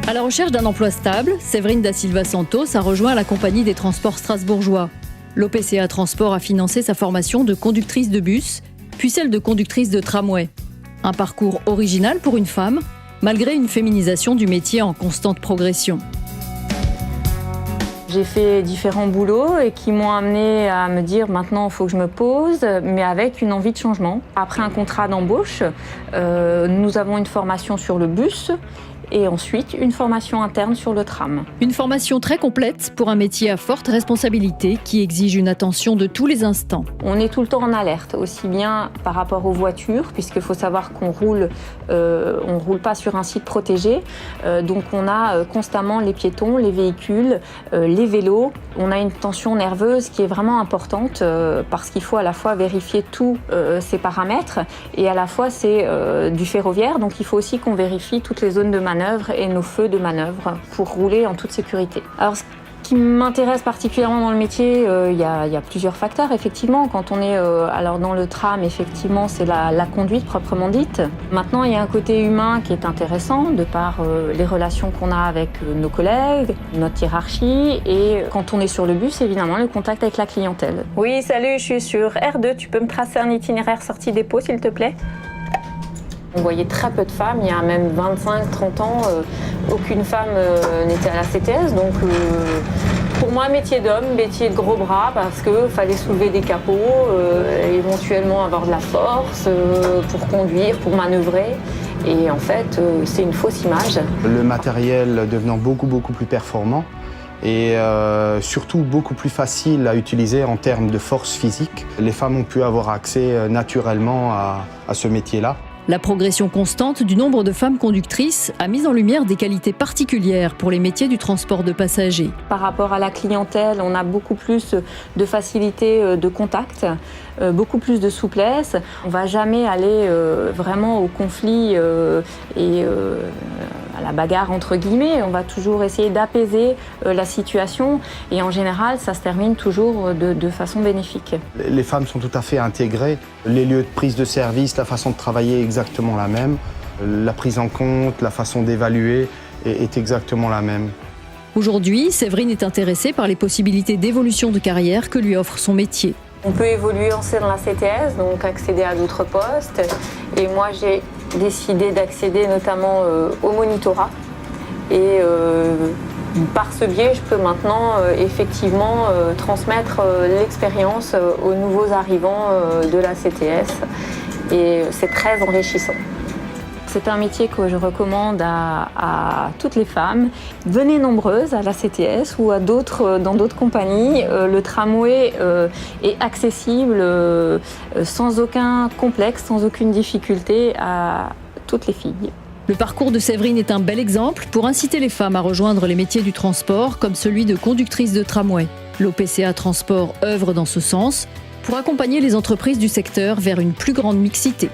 À la recherche d'un emploi stable, Séverine da Silva Santos a rejoint la compagnie des transports strasbourgeois. L'OPCA Transport a financé sa formation de conductrice de bus, puis celle de conductrice de tramway. Un parcours original pour une femme, malgré une féminisation du métier en constante progression. J'ai fait différents boulots et qui m'ont amené à me dire maintenant il faut que je me pose, mais avec une envie de changement. Après un contrat d'embauche, nous avons une formation sur le bus et ensuite une formation interne sur le tram. Une formation très complète pour un métier à forte responsabilité qui exige une attention de tous les instants. On est tout le temps en alerte, aussi bien par rapport aux voitures, puisqu'il faut savoir qu'on roule pas sur un site protégé, donc on a constamment les piétons, les véhicules, les vélos. On a une tension nerveuse qui est vraiment importante parce qu'il faut à la fois vérifier tous ces paramètres et à la fois c'est du ferroviaire, donc il faut aussi qu'on vérifie toutes les zones de manœuvre et nos feux de manœuvre pour rouler en toute sécurité. Alors, ce qui m'intéresse particulièrement dans le métier, il y a plusieurs facteurs, effectivement. Quand on est alors dans le tram, effectivement, c'est la conduite proprement dite. Maintenant, il y a un côté humain qui est intéressant, de par les relations qu'on a avec nos collègues, notre hiérarchie, et quand on est sur le bus, évidemment, le contact avec la clientèle. Oui, salut, je suis sur R2, tu peux me tracer un itinéraire sortie dépôt, s'il te plaît ? On voyait très peu de femmes, il y a même 25-30 ans, aucune femme n'était à la CTS. Donc pour moi, métier d'homme, métier de gros bras, parce qu'il fallait soulever des capots, éventuellement avoir de la force pour conduire, pour manœuvrer. Et en fait, c'est une fausse image. Le matériel devenant beaucoup plus performant et surtout beaucoup plus facile à utiliser en termes de force physique. Les femmes ont pu avoir accès naturellement à ce métier-là. La progression constante du nombre de femmes conductrices a mis en lumière des qualités particulières pour les métiers du transport de passagers. Par rapport à la clientèle, on a beaucoup plus de facilité de contact, beaucoup plus de souplesse. On ne va jamais aller vraiment au conflit et à la bagarre entre guillemets. On va toujours essayer d'apaiser la situation et en général, ça se termine toujours de façon bénéfique. Les femmes sont tout à fait intégrées. Les lieux de prise de service, la façon de travailler est exactement la même. La prise en compte, la façon d'évaluer est exactement la même. Aujourd'hui, Séverine est intéressée par les possibilités d'évolution de carrière que lui offre son métier. On peut évoluer en dans la CTS, donc accéder à d'autres postes. Et moi, j'ai décidé d'accéder notamment au monitorat. Et par ce biais, je peux maintenant effectivement transmettre l'expérience aux nouveaux arrivants de la CTS. Et c'est très enrichissant. C'est un métier que je recommande à toutes les femmes. Venez nombreuses à la CTS ou dans d'autres compagnies. Le tramway est accessible sans aucun complexe, sans aucune difficulté à toutes les filles. Le parcours de Séverine est un bel exemple pour inciter les femmes à rejoindre les métiers du transport comme celui de conductrice de tramway. L'OPCA Transport œuvre dans ce sens pour accompagner les entreprises du secteur vers une plus grande mixité.